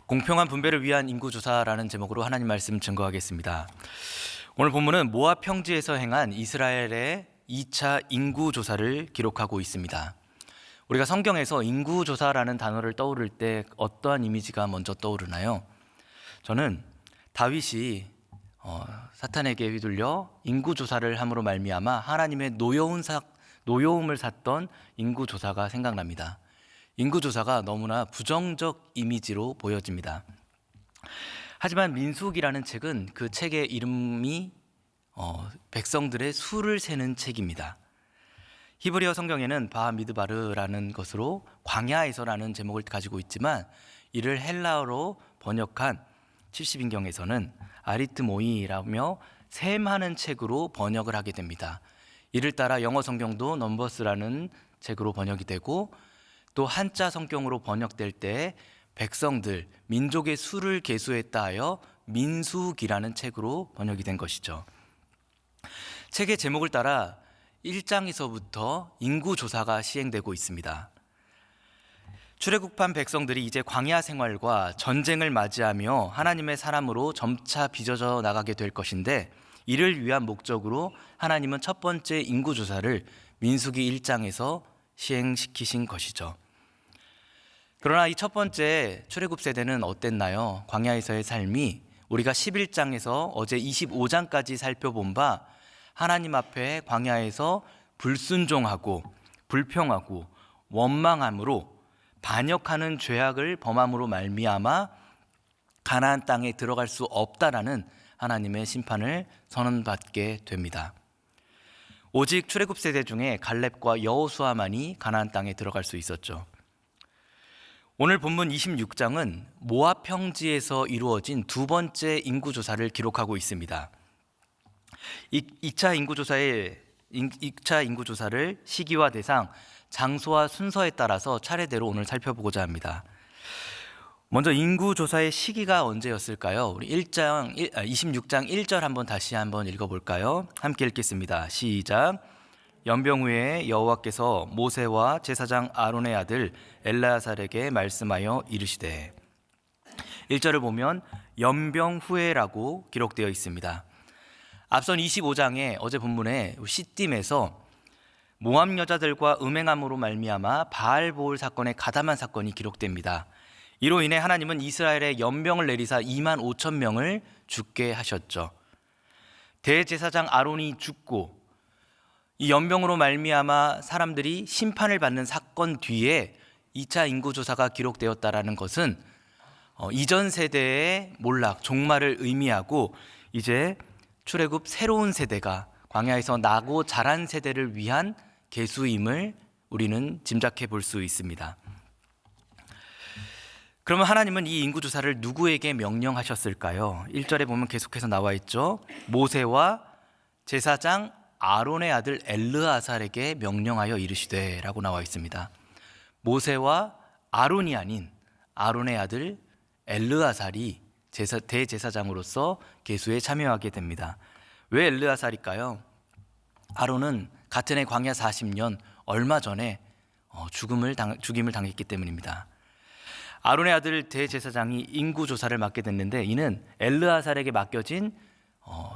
공평한 분배를 위한 인구조사라는 제목으로 하나님 말씀 증거하겠습니다. 오늘 본문은 모압 평지에서 행한 이스라엘의 2차 인구조사를 기록하고 있습니다. 우리가 성경에서 인구조사라는 단어를 떠오를 때 어떠한 이미지가 먼저 떠오르나요? 저는 다윗이 사탄에게 휘둘려 인구조사를 함으로 말미암아 하나님의 노여움을 샀던 인구조사가 생각납니다. 인구조사가 너무나 부정적 이미지로 보여집니다. 하지만 민수기라는 책은 그 책의 이름이 백성들의 수를 세는 책입니다. 히브리어 성경에는 바미드바르라는 것으로 광야에서라는 제목을 가지고 있지만 이를 헬라어로 번역한 70인경에서는 아리트모이라며 셈하는 책으로 번역을 하게 됩니다. 이를 따라 영어 성경도 넘버스라는 책으로 번역이 되고 또 한자 성경으로 번역될 때 백성들, 민족의 수를 계수했다 하여 민수기라는 책으로 번역이 된 것이죠. 책의 제목을 따라 1장에서부터 인구조사가 시행되고 있습니다. 출애굽한 백성들이 이제 광야 생활과 전쟁을 맞이하며 하나님의 사람으로 점차 빚어져 나가게 될 것인데 이를 위한 목적으로 하나님은 첫 번째 인구조사를 민수기 1장에서 시행시키신 것이죠. 그러나 이 첫 번째 출애굽 세대는 어땠나요? 광야에서의 삶이 우리가 11장에서 어제 25장까지 살펴본 바 하나님 앞에 광야에서 불순종하고 불평하고 원망함으로 반역하는 죄악을 범함으로 말미암아 가나안 땅에 들어갈 수 없다라는 하나님의 심판을 선언받게 됩니다. 오직 출애굽 세대 중에 갈렙과 여호수아만이 가나안 땅에 들어갈 수 있었죠. 오늘 본문 26장은 모압 평지에서 이루어진 두 번째 인구조사를 기록하고 있습니다. 2차 인구조사를 시기와 대상, 장소와 순서에 따라서 차례대로 오늘 살펴보고자 합니다. 먼저 인구조사의 시기가 언제였을까요? 우리 26장 1절 다시 한번 읽어볼까요? 함께 읽겠습니다. 시작. 연병 후에 여호와께서 모세와 제사장 아론의 아들 엘르아살에게 말씀하여 이르시되 1절을 보면 연병 후에라고 기록되어 있습니다. 앞선 25장에 어제 본문에 시딤에서 모압 여자들과 음행함으로 말미암아 바알보을 사건의 가담한 사건이 기록됩니다. 이로 인해 하나님은 이스라엘에 연병을 내리사 2만 5천 명을 죽게 하셨죠. 대제사장 아론이 죽고 이 연병으로 말미암아 사람들이 심판을 받는 사건 뒤에 2차 인구조사가 기록되었다라는 것은 이전 세대의 몰락, 종말을 의미하고 이제 출애굽 새로운 세대가 광야에서 나고 자란 세대를 위한 계수임을 우리는 짐작해 볼 수 있습니다. 그러면 하나님은 이 인구조사를 누구에게 명령하셨을까요? 1절에 보면 계속해서 나와 있죠. 모세와 제사장 아론의 아들 엘르아살에게 명령하여 이르시되 라고 나와 있습니다. 모세와 아론이 아닌 아론의 아들 엘르아살이 대제사장으로서 계수에 참여하게 됩니다. 왜 엘르아살일까요? 아론은 같은 해 광야 40년 얼마 전에 죽임을 당했기 때문입니다. 아론의 아들 대제사장이 인구조사를 맡게 됐는데 이는 엘르아살에게 맡겨진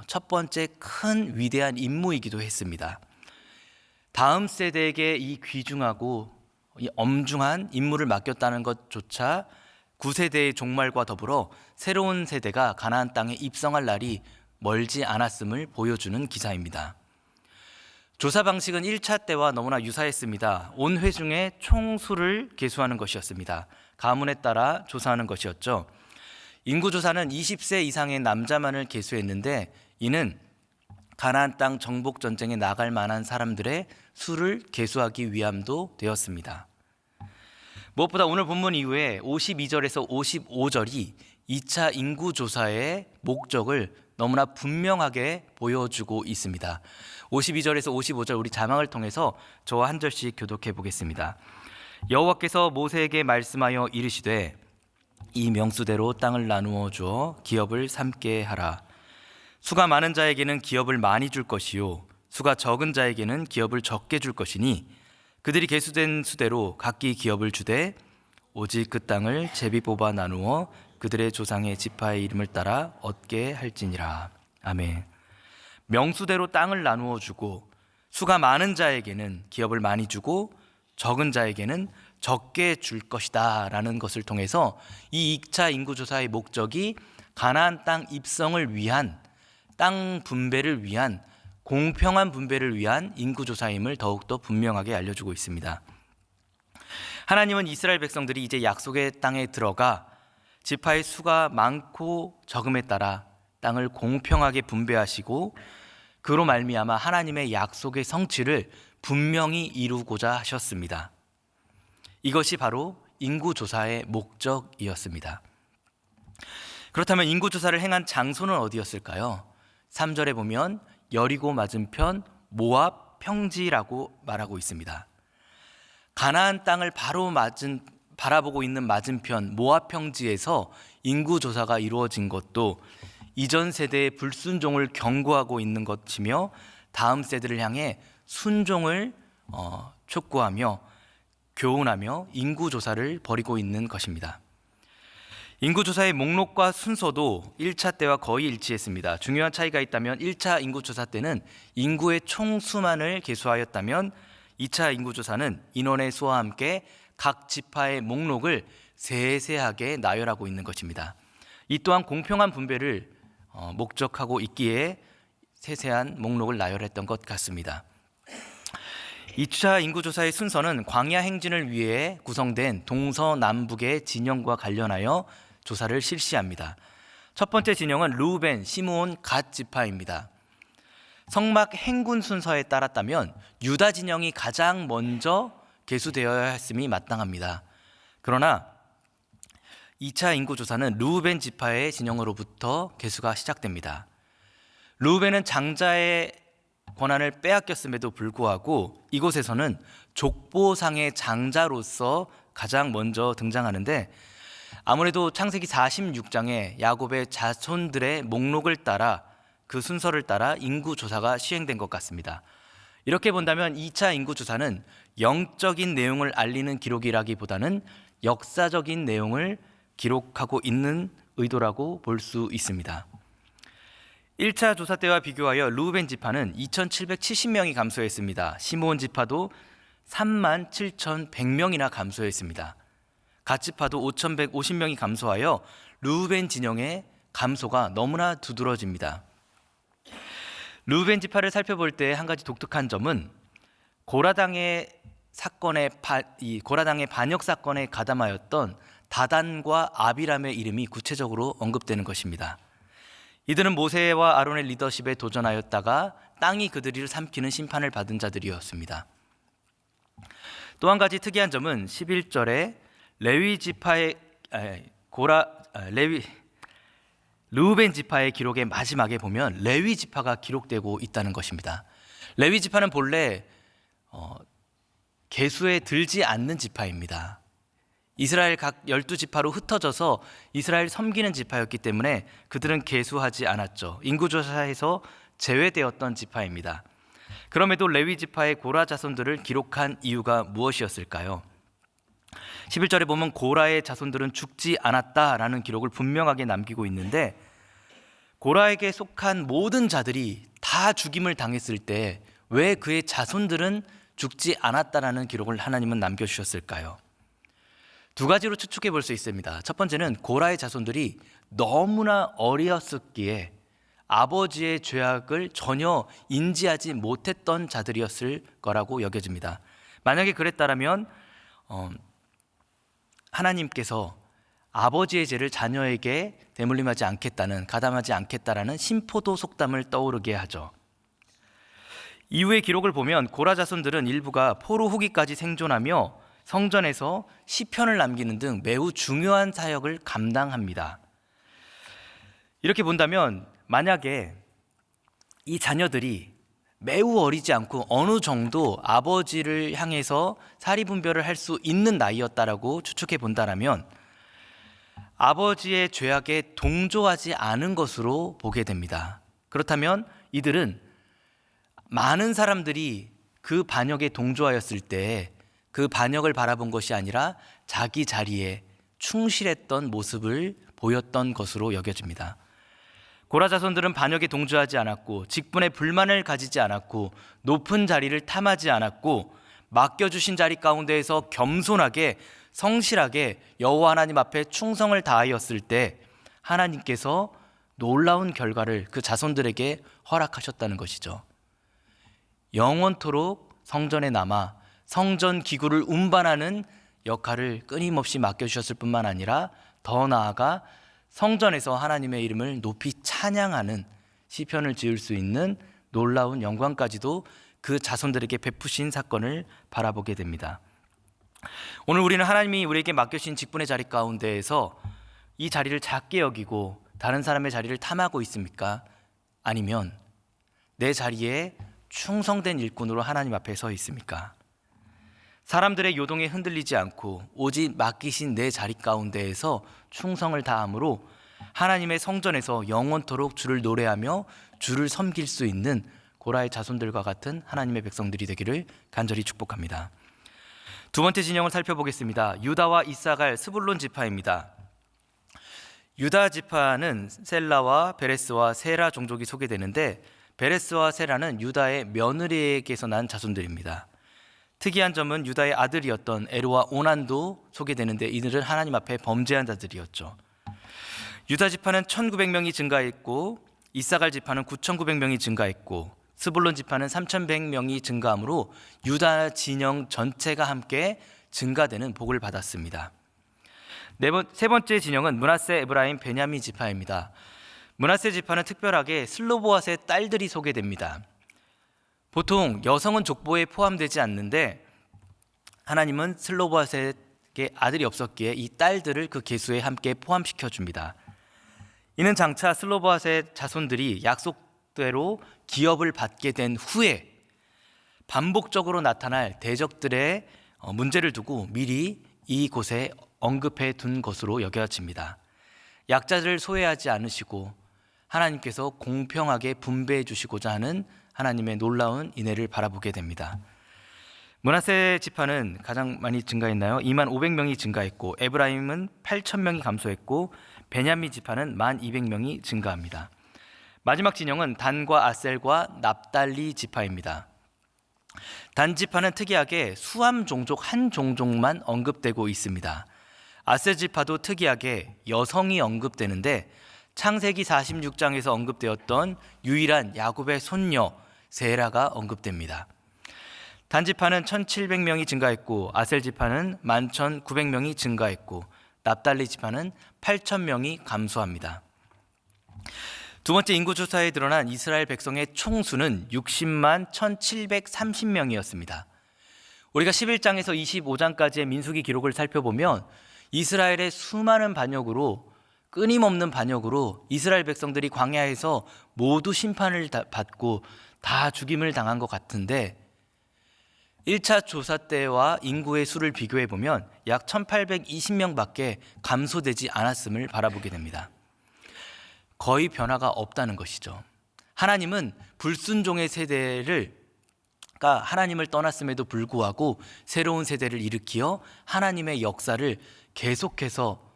첫 번째 큰 위대한 임무이기도 했습니다. 다음 세대에게 이 귀중하고 이 엄중한 임무를 맡겼다는 것조차 9세대의 종말과 더불어 새로운 세대가 가나안 땅에 입성할 날이 멀지 않았음을 보여주는 기사입니다. 조사 방식은 1차 때와 너무나 유사했습니다. 온 회중의 총수를 계수하는 것이었습니다. 가문에 따라 조사하는 것이었죠. 인구조사는 20세 이상의 남자만을 계수했는데 이는 가나안 땅 정복 전쟁에 나갈 만한 사람들의 수를 계수하기 위함도 되었습니다. 무엇보다 오늘 본문 이후에 52절에서 55절이 2차 인구조사의 목적을 너무나 분명하게 보여주고 있습니다. 52절에서 55절 우리 자막을 통해서 저와 한 절씩 교독해 보겠습니다. 여호와께서 모세에게 말씀하여 이르시되 이 명수대로 땅을 나누어 주어 기업을 삼게 하라. 수가 많은 자에게는 기업을 많이 줄 것이요 수가 적은 자에게는 기업을 적게 줄 것이니 그들이 계수된 수대로 각기 기업을 주되 오직 그 땅을 제비 뽑아 나누어 그들의 조상의 지파의 이름을 따라 얻게 할지니라. 아멘. 명수대로 땅을 나누어 주고 수가 많은 자에게는 기업을 많이 주고 적은 자에게는 적게 줄 것이다 라는 것을 통해서 이 2차 인구조사의 목적이 가나안 땅 입성을 위한, 땅 분배를 위한, 공평한 분배를 위한 인구조사임을 더욱더 분명하게 알려주고 있습니다. 하나님은 이스라엘 백성들이 이제 약속의 땅에 들어가 지파의 수가 많고 적음에 따라 땅을 공평하게 분배하시고 그로 말미암아 하나님의 약속의 성취를 분명히 이루고자 하셨습니다. 이것이 바로 인구조사의 목적이었습니다. 그렇다면 인구조사를 행한 장소는 어디였을까요? 3절에 보면 여리고 맞은편 모압 평지라고 말하고 있습니다. 가나안 땅을 바라보고 있는 맞은편 모압 평지에서 인구조사가 이루어진 것도 이전 세대의 불순종을 경고하고 있는 것이며 다음 세대를 향해 순종을 촉구하며 교훈하며 인구조사를 벌이고 있는 것입니다. 인구조사의 목록과 순서도 1차 때와 거의 일치했습니다. 중요한 차이가 있다면 1차 인구조사 때는 인구의 총수만을 계수하였다면 2차 인구조사는 인원의 수와 함께 각 지파의 목록을 세세하게 나열하고 있는 것입니다. 이 또한 공평한 분배를 목적하고 있기에 세세한 목록을 나열했던 것 같습니다. 2차 인구조사의 순서는 광야 행진을 위해 구성된 동서남북의 진영과 관련하여 조사를 실시합니다. 첫 번째 진영은 르우벤, 시므온, 갓 지파입니다. 성막 행군 순서에 따랐다면 유다 진영이 가장 먼저 계수되어야 했음이 마땅합니다. 그러나 2차 인구조사는 르우벤 지파의 진영으로부터 계수가 시작됩니다. 르우벤은 장자의 권한을 빼앗겼음에도 불구하고 이곳에서는 족보상의 장자로서 가장 먼저 등장하는데 아무래도 창세기 46장에 야곱의 자손들의 목록을 따라 그 순서를 따라 인구조사가 시행된 것 같습니다. 이렇게 본다면 2차 인구조사는 영적인 내용을 알리는 기록이라기보다는 역사적인 내용을 기록하고 있는 의도라고 볼 수 있습니다. 1차 조사 때와 비교하여 르우벤 지파는 2770명이 감소했습니다. 시므온 지파도 37,100명이나 감소했습니다. 갓 지파도 5150명이 감소하여 르우벤 진영의 감소가 너무나 두드러집니다. 르우벤 지파를 살펴볼 때 한 가지 독특한 점은 고라당의 반역 사건에 가담하였던 다단과 아비람의 이름이 구체적으로 언급되는 것입니다. 이들은 모세와 아론의 리더십에 도전하였다가 땅이 그들을 삼키는 심판을 받은 자들이었습니다. 또 한 가지 특이한 점은 11절에 르우벤 지파의 기록의 마지막에 보면 레위 지파가 기록되고 있다는 것입니다. 레위 지파는 본래 계수에 들지 않는 지파입니다. 이스라엘 각 12지파로 흩어져서 이스라엘 섬기는 지파였기 때문에 그들은 계수하지 않았죠. 인구조사에서 제외되었던 지파입니다. 그럼에도 레위 지파의 고라 자손들을 기록한 이유가 무엇이었을까요? 11절에 보면 고라의 자손들은 죽지 않았다라는 기록을 분명하게 남기고 있는데 고라에게 속한 모든 자들이 다 죽임을 당했을 때 왜 그의 자손들은 죽지 않았다라는 기록을 하나님은 남겨주셨을까요? 두 가지로 추측해 볼 수 있습니다. 첫 번째는 고라의 자손들이 너무나 어리었었기에 아버지의 죄악을 전혀 인지하지 못했던 자들이었을 거라고 여겨집니다. 만약에 그랬다면 하나님께서 아버지의 죄를 자녀에게 대물림하지 않겠다는, 가담하지 않겠다라는 심포도 속담을 떠오르게 하죠. 이후의 기록을 보면 고라 자손들은 일부가 포로 후기까지 생존하며 성전에서 시편을 남기는 등 매우 중요한 사역을 감당합니다. 이렇게 본다면 만약에 이 자녀들이 매우 어리지 않고 어느 정도 아버지를 향해서 사리분별을 할 수 있는 나이였다라고 추측해 본다면 아버지의 죄악에 동조하지 않은 것으로 보게 됩니다. 그렇다면 이들은 많은 사람들이 그 반역에 동조하였을 때 그 반역을 바라본 것이 아니라 자기 자리에 충실했던 모습을 보였던 것으로 여겨집니다. 고라 자손들은 반역에 동조하지 않았고 직분에 불만을 가지지 않았고 높은 자리를 탐하지 않았고 맡겨주신 자리 가운데에서 겸손하게 성실하게 여호와 하나님 앞에 충성을 다하였을 때 하나님께서 놀라운 결과를 그 자손들에게 허락하셨다는 것이죠. 영원토록 성전에 남아 성전 기구를 운반하는 역할을 끊임없이 맡겨주셨을 뿐만 아니라 더 나아가 성전에서 하나님의 이름을 높이 찬양하는 시편을 지을 수 있는 놀라운 영광까지도 그 자손들에게 베푸신 사건을 바라보게 됩니다. 오늘 우리는 하나님이 우리에게 맡겨주신 직분의 자리 가운데에서 이 자리를 작게 여기고 다른 사람의 자리를 탐하고 있습니까? 아니면 내 자리에 충성된 일꾼으로 하나님 앞에 서 있습니까? 사람들의 요동에 흔들리지 않고 오직 맡기신 내 자리 가운데에서 충성을 다함으로 하나님의 성전에서 영원토록 주를 노래하며 주를 섬길 수 있는 고라의 자손들과 같은 하나님의 백성들이 되기를 간절히 축복합니다. 두 번째 진영을 살펴보겠습니다. 유다와 이사갈, 스불론 지파입니다. 유다 지파는 셀라와 베레스와 세라 종족이 소개되는데 베레스와 세라는 유다의 며느리에게서 난 자손들입니다. 특이한 점은 유다의 아들이었던 에르와 오난도 소개되는데 이들은 하나님 앞에 범죄한 자들이었죠. 유다 지파는 1900명이 증가했고 이사갈 지파는 9900명이 증가했고 스불론 지파는 3100명이 증가하므로 유다 진영 전체가 함께 증가되는 복을 받았습니다. 세 번째 진영은 므낫세, 에브라임, 베냐민 지파입니다. 므낫세 지파는 특별하게 슬로보앗의 딸들이 소개됩니다. 보통 여성은 족보에 포함되지 않는데 하나님은 슬로보앗에게 아들이 없었기에 이 딸들을 그 계수에 함께 포함시켜 줍니다. 이는 장차 슬로보앗의 자손들이 약속대로 기업을 받게 된 후에 반복적으로 나타날 대적들의 문제를 두고 미리 이곳에 언급해 둔 것으로 여겨집니다. 약자들을 소외하지 않으시고 하나님께서 공평하게 분배해 주시고자 하는 하나님의 놀라운 인애를 바라보게 됩니다. 므낫세 지파는 가장 많이 증가했나요? 2500명이 증가했고 에브라임은 8000명이 감소했고 베냐민 지파는 1200명이 증가합니다. 마지막 진영은 단과 아셀과 납달리 지파입니다. 단 지파는 특이하게 수암 종족 한 종족만 언급되고 있습니다. 아셀 지파도 특이하게 여성이 언급되는데 창세기 46장에서 언급되었던 유일한 야곱의 손녀 세라가 언급됩니다. 단 지파는 1700명이 증가했고 아셀 지파는 11,900명이 증가했고 납달리 지파는 8,000명이 감소합니다. 두 번째 인구조사에 드러난 이스라엘 백성의 총수는 60만 1,730명이었습니다. 우리가 11장에서 25장까지의 민수기 기록을 살펴보면 이스라엘의 수많은 반역으로 끊임없는 반역으로 이스라엘 백성들이 광야에서 모두 심판을 받고 다 죽임을 당한 것 같은데 1차 조사 때와 인구의 수를 비교해 보면 약 1820명밖에 감소되지 않았음을 바라보게 됩니다. 거의 변화가 없다는 것이죠. 하나님은 불순종의 세대가 하나님을 떠났음에도 불구하고 새로운 세대를 일으키어 하나님의 역사를 계속해서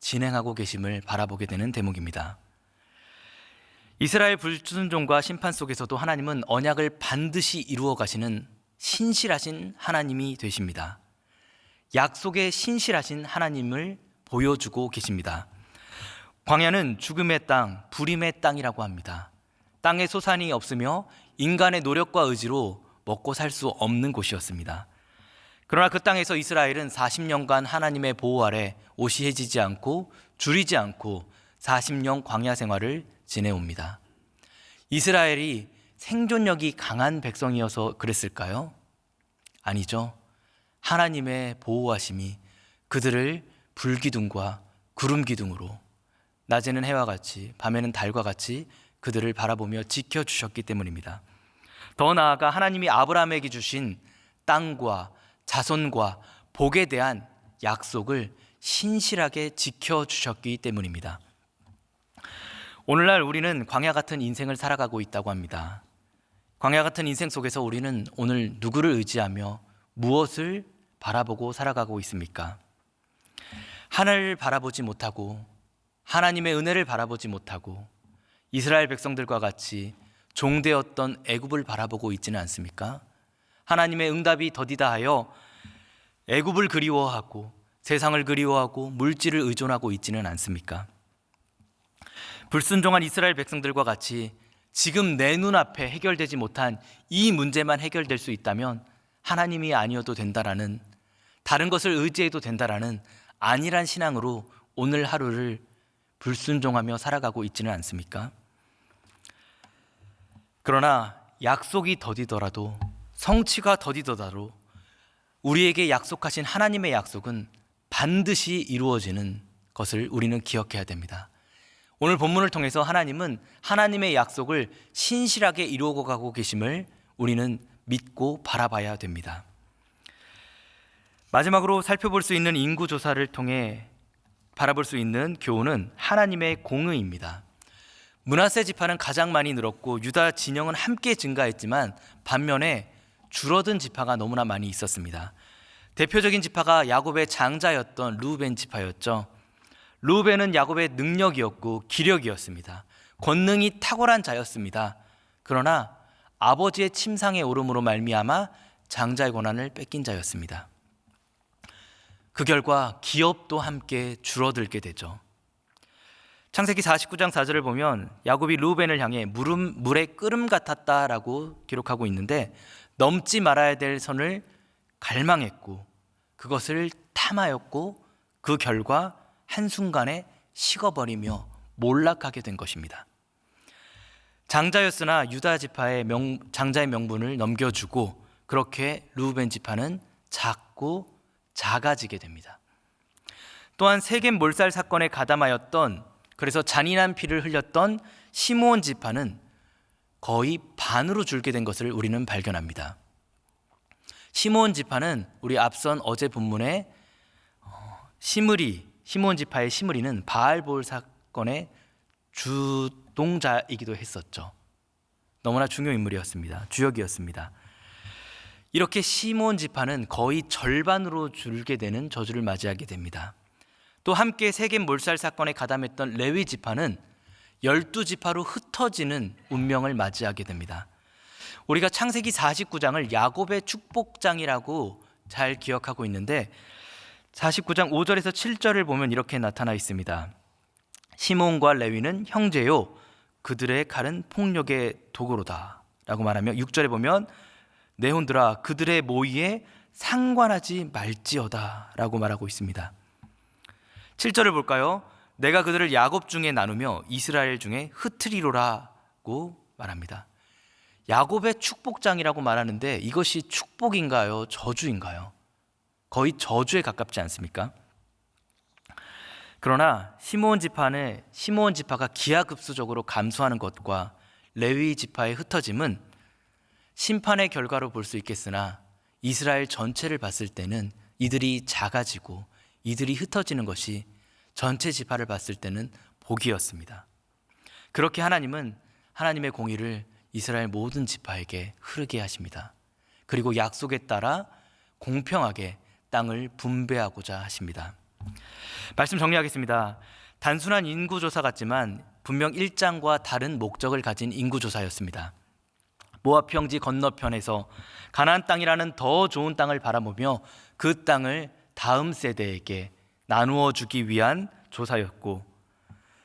진행하고 계심을 바라보게 되는 대목입니다. 이스라엘 불순종과 심판 속에서도 하나님은 언약을 반드시 이루어 가시는 신실하신 하나님이 되십니다. 약속에 신실하신 하나님을 보여주고 계십니다. 광야는 죽음의 땅, 불임의 땅이라고 합니다. 땅에 소산이 없으며 인간의 노력과 의지로 먹고 살 수 없는 곳이었습니다. 그러나 그 땅에서 이스라엘은 40년간 하나님의 보호 아래 옷이 해지지 않고 줄이지 않고 40년 광야 생활을 지내옵니다. 이스라엘이 생존력이 강한 백성이어서 그랬을까요? 아니죠. 하나님의 보호하심이 그들을 불기둥과 구름기둥으로 낮에는 해와 같이 밤에는 달과 같이 그들을 바라보며 지켜주셨기 때문입니다. 더 나아가 하나님이 아브라함에게 주신 땅과 자손과 복에 대한 약속을 신실하게 지켜주셨기 때문입니다. 오늘날 우리는 광야 같은 인생을 살아가고 있다고 합니다. 광야 같은 인생 속에서 우리는 오늘 누구를 의지하며 무엇을 바라보고 살아가고 있습니까? 하늘을 바라보지 못하고 하나님의 은혜를 바라보지 못하고 이스라엘 백성들과 같이 종되었던 애굽을 바라보고 있지는 않습니까? 하나님의 응답이 더디다 하여 애굽을 그리워하고 세상을 그리워하고 물질을 의존하고 있지는 않습니까? 불순종한 이스라엘 백성들과 같이 지금 내 눈앞에 해결되지 못한 이 문제만 해결될 수 있다면 하나님이 아니어도 된다라는, 다른 것을 의지해도 된다라는 안일한 신앙으로 오늘 하루를 불순종하며 살아가고 있지는 않습니까? 그러나 약속이 더디더라도, 성취가 더디더라도 우리에게 약속하신 하나님의 약속은 반드시 이루어지는 것을 우리는 기억해야 됩니다. 오늘 본문을 통해서 하나님은 하나님의 약속을 신실하게 이루어 가고 계심을 우리는 믿고 바라봐야 됩니다. 마지막으로 살펴볼 수 있는 인구조사를 통해 바라볼 수 있는 교훈은 하나님의 공의입니다. 므낫세 지파는 가장 많이 늘었고 유다 진영은 함께 증가했지만 반면에 줄어든 지파가 너무나 많이 있었습니다. 대표적인 지파가 야곱의 장자였던 르우벤 지파였죠. 르우벤은 야곱의 능력이었고 기력이었습니다. 권능이 탁월한 자였습니다. 그러나 아버지의 침상에 오름으로 말미암아 장자의 권한을 뺏긴 자였습니다. 그 결과 기업도 함께 줄어들게 되죠. 창세기 49장 4절을 보면 야곱이 르우벤을 향해 물의 끓음 같았다라고 기록하고 있는데, 넘지 말아야 될 선을 갈망했고 그것을 탐하였고 그 결과 한순간에 식어버리며 몰락하게 된 것입니다. 장자였으나 유다 지파의 장자의 명분을 넘겨주고 그렇게 르우벤 지파는 작고 작아지게 됩니다. 또한 세겜 몰살 사건에 가담하였던, 그래서 잔인한 피를 흘렸던 시므온 지파는 거의 반으로 줄게 된 것을 우리는 발견합니다. 시므온 지파는 우리 앞선 어제 본문에 시므온 지파의 시므리는 바알볼 사건의 주동자이기도 했었죠. 너무나 중요한 인물이었습니다. 주역이었습니다. 이렇게 시므온 지파는 거의 절반으로 줄게 되는 저주를 맞이하게 됩니다. 또 함께 세겜 몰살 사건에 가담했던 레위 지파는 12지파로 흩어지는 운명을 맞이하게 됩니다. 우리가 창세기 49장을 야곱의 축복장이라고 잘 기억하고 있는데 49장 5절에서 7절을 보면 이렇게 나타나 있습니다. 시므온과 레위는 형제요 그들의 칼은 폭력의 도구로다 라고 말하며 6절에 보면 내 혼들아 그들의 모의에 상관하지 말지어다 라고 말하고 있습니다. 7절을 볼까요? 내가 그들을 야곱 중에 나누며 이스라엘 중에 흩으리로라고 말합니다. 야곱의 축복장이라고 말하는데 이것이 축복인가요? 저주인가요? 거의 저주에 가깝지 않습니까? 그러나 시므온 지파가 기하급수적으로 감소하는 것과 레위 지파의 흩어짐은 심판의 결과로 볼 수 있겠으나 이스라엘 전체를 봤을 때는 이들이 작아지고 이들이 흩어지는 것이 전체 지파를 봤을 때는 복이었습니다. 그렇게 하나님은 하나님의 공의를 이스라엘 모든 지파에게 흐르게 하십니다. 그리고 약속에 따라 공평하게 땅을 분배하고자 하십니다. 말씀 정리하겠습니다. 단순한 인구조사 같지만 분명 일장과 다른 목적을 가진 인구조사였습니다. 모압 평지 건너편에서 가나안 땅이라는 더 좋은 땅을 바라보며 그 땅을 다음 세대에게 나누어 주기 위한 조사였고,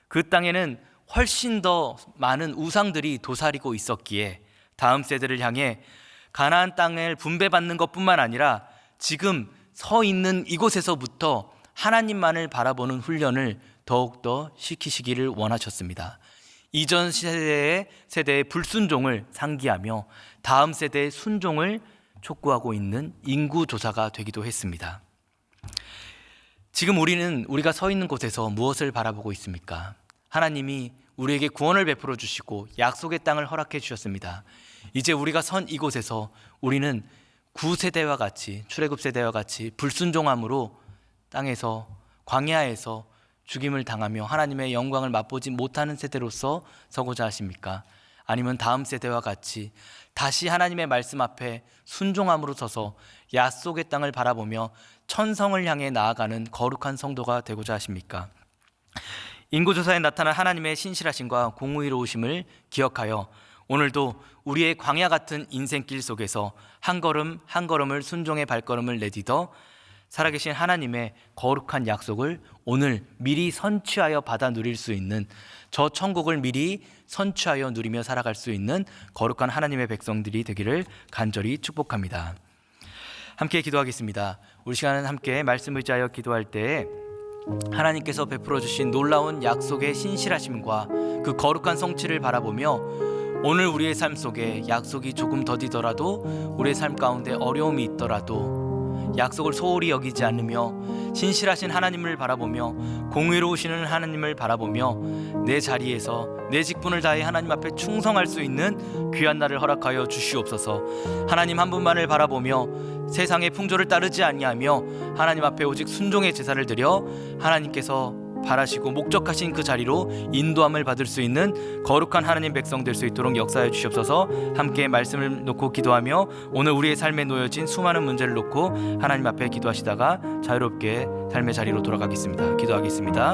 그 땅에는 훨씬 더 많은 우상들이 도사리고 있었기에 다음 세대를 향해 가나안 땅을 분배받는 것뿐만 아니라 지금 서 있는 이곳에서부터 하나님만을 바라보는 훈련을 더욱더 시키시기를 원하셨습니다. 이전 세대의 불순종을 상기하며 다음 세대의 순종을 촉구하고 있는 인구조사가 되기도 했습니다. 지금 우리가 서 있는 곳에서 무엇을 바라보고 있습니까? 하나님이 우리에게 구원을 베풀어 주시고 약속의 땅을 허락해 주셨습니다. 이제 우리가 선 이곳에서 우리는 구세대와 같이, 출애굽 세대와 같이 불순종함으로 땅에서, 광야에서 죽임을 당하며 하나님의 영광을 맛보지 못하는 세대로서 서고자 하십니까? 아니면 다음 세대와 같이 다시 하나님의 말씀 앞에 순종함으로 서서 약속의 땅을 바라보며 천성을 향해 나아가는 거룩한 성도가 되고자 하십니까? 인구조사에 나타난 하나님의 신실하심과 공의로우심을 기억하여 오늘도 우리의 광야 같은 인생길 속에서 한 걸음 한 걸음을 순종의 발걸음을 내딛어 살아계신 하나님의 거룩한 약속을 오늘 미리 선취하여 받아 누릴 수 있는, 저 천국을 미리 선취하여 누리며 살아갈 수 있는 거룩한 하나님의 백성들이 되기를 간절히 축복합니다. 함께 기도하겠습니다. 우리 시간은 함께 말씀 의지하여 기도할 때에 하나님께서 베풀어 주신 놀라운 약속의 신실하심과 그 거룩한 성취를 바라보며 오늘 우리의 삶 속에 약속이 조금 더디더라도, 우리의 삶 가운데 어려움이 있더라도 약속을 소홀히 여기지 않으며 신실하신 하나님을 바라보며 공의로우시는 하나님을 바라보며 내 자리에서 내 직분을 다해 하나님 앞에 충성할 수 있는 귀한 날을 허락하여 주시옵소서. 하나님 한 분만을 바라보며 세상의 풍조를 따르지 아니하며 하나님 앞에 오직 순종의 제사를 드려 하나님께서 바라시고 목적하신 그 자리로 인도함을 받을 수 있는 거룩한 하나님 백성 될 수 있도록 역사해 주시옵소서. 함께 말씀을 놓고 기도하며 오늘 우리의 삶에 놓여진 수많은 문제를 놓고 하나님 앞에 기도하시다가 자유롭게 삶의 자리로 돌아가겠습니다. 기도하겠습니다.